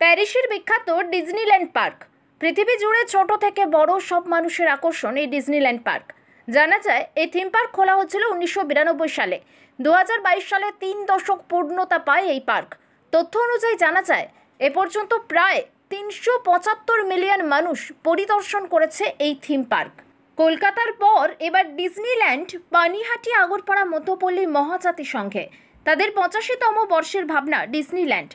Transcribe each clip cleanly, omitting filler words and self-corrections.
প্যারিসের বিখ্যাত Disneyland park. পৃথিবী জুড়ে ছোট থেকে বড় সব মানুষের আকর্ষণ এই ডিজনিল্যান্ড পার্ক। জানা যায় এই থিম পার্ক খোলা হয়েছিল 1992 সালে। 2022 সালে 3 দশক পূর্ণতা পায় এই পার্ক। তথ্য অনুযায়ী জানা যায় এ পর্যন্ত প্রায় 375 মিলিয়ন মানুষ পরিদর্শন করেছে এই থিম পার্ক। কলকাতার পর এবার ডিজনিল্যান্ড পানিহাটি আগরপাড়া মধ্যপল্লী মহাজাতি সংঘে তাদের 85তম বর্ষের ভাবনা ডিজনিল্যান্ড।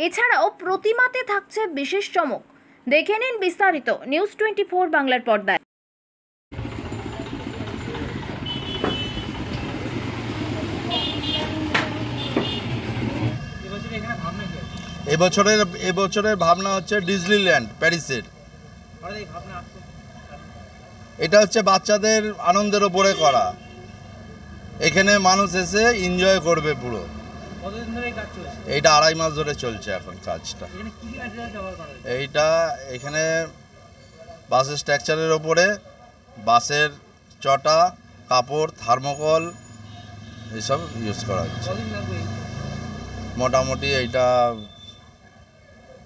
এছাড়াও প্রতিমাতে থাকছে বিশেষ চমক। দেখে নিন বিস্তারিত নিউজ 24 বাংলার পর্দায়। এবছরের ভাবনা হচ্ছে ডিজনিল্যান্ড প্যারিসের। এটা হচ্ছে বাচ্চাদের আনন্দের ওপরে করা। এখানে মানুষ এসে এনজয় করবে পুরো। এইটা 2.5 মাস ধরে চলছে এখন কাজটা। এইটা এখানে বাসের স্ট্রাকচারের ওপরে বাসের চটা, কাপড়, থার্মোকল এইসব ইউজ করা হচ্ছে। মোটামুটি এইটা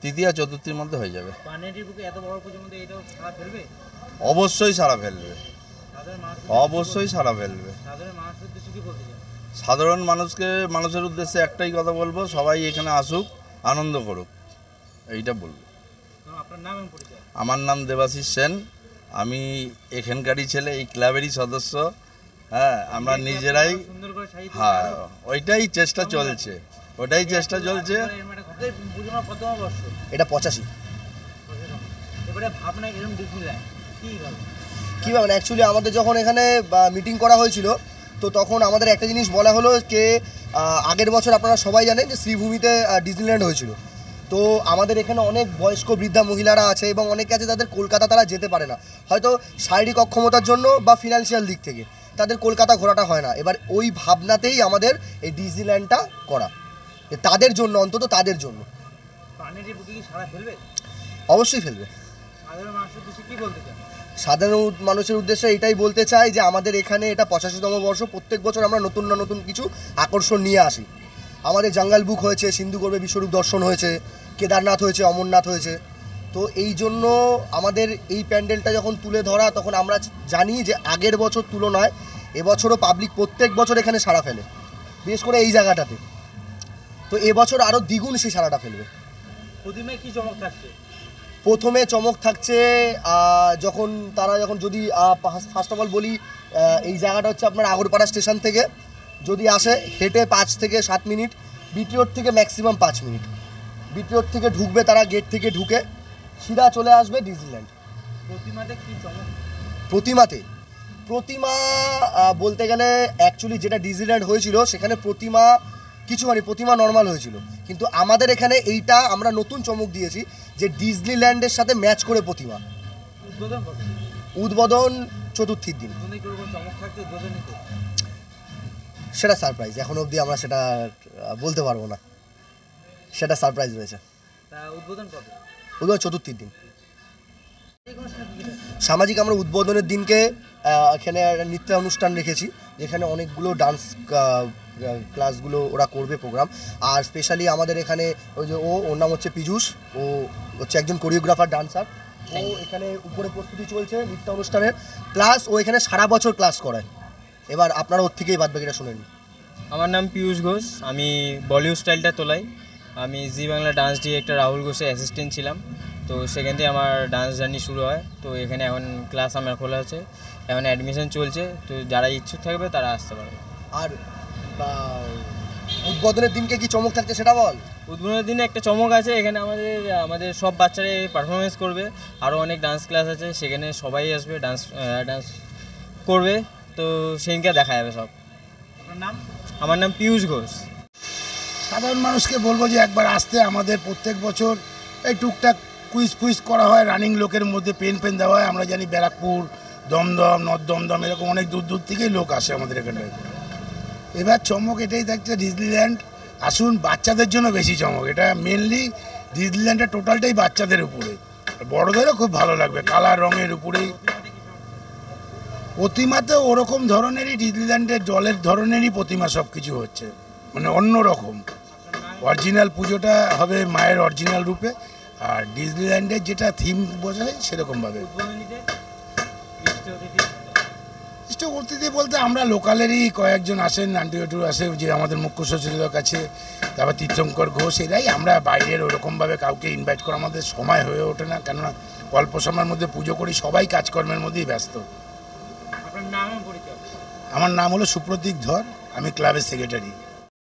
তৃতীয় চতুর্থীর মধ্যে হয়ে যাবে। অবশ্যই সারা ফেলবে, অবশ্যই সারা ফেলবে। সাধারণ মানুষের উদ্দেশ্যে একটাই কথা বলবো, সবাই এখানে আসুক, আনন্দ করুক, এইটা বলবো। আমার নাম দেবাশিস সেন, আমি এখানকারই ছেলে, এই ক্লাবেরই সদস্য। হ্যাঁ, আমরা নিজেরাই, হ্যাঁ ওইটাই চেষ্টা চলছে। এটা 85। কী ভাবেন অ্যাকচুয়ালি আমাদের যখন এখানে মিটিং করা হয়েছিল, তো তখন আমাদের একটা জিনিস বলা হলো যে আগের বছর আপনারা সবাই জানেন যে শ্রীভূমিতে ডিজনিল্যান্ড হয়েছিল। তো আমাদের এখানে অনেক বয়স্ক বৃদ্ধা মহিলারা আছে এবং অনেকে আছে তাদের কলকাতা তারা যেতে পারে না, হয়তো শারীরিক অক্ষমতার জন্য বা ফিনান্সিয়াল দিক থেকে তাদের কলকাতা ঘোরাটা হয় না। এবার ওই ভাবনাতেই আমাদের এই ডিজনিল্যান্ডটা করা, তাদের জন্য, অন্তত তাদের জন্য। অবশ্যই ফেলবে। সাধারণ মানুষের উদ্দেশ্যে এটাই বলতে চাই যে আমাদের এখানে এটা 85তম বর্ষ। প্রত্যেক বছর আমরা নতুন না নতুন কিছু আকর্ষণ নিয়ে আসি। আমাদের জঙ্গল বুক হয়েছে, সিন্ধু গর্ভে বিশ্বরূপ দর্শন হয়েছে, কেদারনাথ হয়েছে, অমরনাথ হয়েছে। তো এই জন্য আমাদের এই প্যান্ডেলটা যখন তুলে ধরা, তখন আমরা জানি যে আগের বছর তুলনায় এবছরও পাবলিক প্রত্যেক বছর এখানে সাড়া ফেলে, বিশেষ করে এই জায়গাটাতে। তো এবছর আরও দ্বিগুণ সেই সাড়াটা ফেলবে। প্রথমে চমক থাকছে যখন যদি ফার্স্ট অফ অল বলি, এই জায়গাটা হচ্ছে আপনার আগরপাড়া স্টেশন থেকে যদি আসে হেঁটে 5 থেকে 7 মিনিট, বিটিওর থেকে ম্যাক্সিমাম 5 মিনিট। বিটিওর থেকে ঢুকবে, তারা গেট থেকে ঢুকে সিধা চলে আসবে ডিজনিল্যান্ড। প্রতিমা বলতে গেলে অ্যাকচুয়ালি যেটা ডিজনিল্যান্ড হয়েছিল সেখানে প্রতিমা কিছু মানে প্রতিমা নর্মাল হয়েছিল, কিন্তু আমাদের এখানে এইটা আমরা নতুন চমক দিয়েছি যে ডিজনিল্যান্ডের সাথে ম্যাচ করে প্রতিমা। উদ্বোধন চতুর্থীর দিন। সেটা সারপ্রাইজ, এখন অবধি আমরা সেটা বলতে পারবো না, সেটা সারপ্রাইজ রয়েছে। উদ্বোধন চতুর্থীর দিন। সামাজিক আমরা উদ্বোধনের দিনকে এখানে নৃত্য অনুষ্ঠান রেখেছি, যেখানে অনেকগুলো ডান্স ক্লাসগুলো ওরা করবে প্রোগ্রাম। আর স্পেশালি আমাদের এখানে ওই যে ওর নাম হচ্ছে পীযূষ, ও হচ্ছে একজন কোরিওগ্রাফার ডান্সার। ও এখানে উপরে প্রস্তুতি চলছে নৃত্য অনুষ্ঠানের, প্লাস ও এখানে সারা বছর ক্লাস করায়। এবার আপনারা ওর থেকেই বাদ বাকিটা শুনেন। আমার নাম পীযূষ ঘোষ, আমি বলিউড স্টাইলটা তোলাই। আমি জি বাংলা ডান্স ডিরেক্টর রাহুল ঘোষের অ্যাসিস্ট্যান্ট ছিলাম। তো সেখান থেকে আমার ডান্স জার্নি শুরু হয়। তো এখানে এখন ক্লাস আমার খোলা আছে, এখন অ্যাডমিশন চলছে। তো যারা ইচ্ছুক থাকবে তারা আসতে পারবে। আর উদ্বোধনের দিনকে কি চমক থাকছে সেটা বল। উদ্বোধনের দিনে একটা চমক আছে, এখানে আমাদের সব বাচ্চারা পারফরমেন্স করবে। আরও অনেক ডান্স ক্লাস আছে, সেখানে সবাই আসবে, ডান্স করবে। তো সেদিনকে দেখা যাবে সব। আমার নাম পীযূষ ঘোষ। সাধারণ মানুষকে বলবো যে একবার আসতে। আমাদের প্রত্যেক বছর এই টুকটাক কুইজ করা হয়, রানিং লোকের মধ্যে পেন দেওয়া হয়। আমরা জানি ব্যারাকপুর, দমদম, নর্থ দমদম এরকম অনেক দূর থেকেই লোক আসে আমাদের এখানে। এবার চমক এটাই থাকছে, ডিজনিল্যান্ড আসুন, বাচ্চাদের জন্য বেশি চমক। এটা মেনলি ডিজনিল্যান্ডের টোটালটাই বাচ্চাদের উপরে, বড়দেরও খুব ভালো লাগবে। কালার রঙের উপরেই প্রতিমাতে ওরকম ধরনেরই, ডিজনিল্যান্ডের জলের ধরনেরই প্রতিমা সব কিছু হচ্ছে, মানে অন্য রকম। অরিজিনাল পুজোটা হবে মায়ের অরিজিনাল রূপে, আর ডিজনিল্যান্ডের যেটা থিম বোঝায় সেরকমভাবে। বিশিষ্ট অতিথি বলতে আমরা লোকালেরই কয়েকজন আসেন, আন্টি আন্টু আসে, যে আমাদের মুখ্য সচেতক আছে, তারপর তীর্থঙ্কর ঘোষ, এরাই। আমরা বাইরের ওরকমভাবে কাউকে ইনভাইট করা আমাদের সময় হয়ে ওঠে না, কেননা অল্প সময়ের মধ্যে পুজো করি, সবাই কাজকর্মের মধ্যেই ব্যস্ত। আপনার নাম এবং পরিচয়? আমার নাম হলো সুপ্রতীক ধর, আমি ক্লাবের সেক্রেটারি।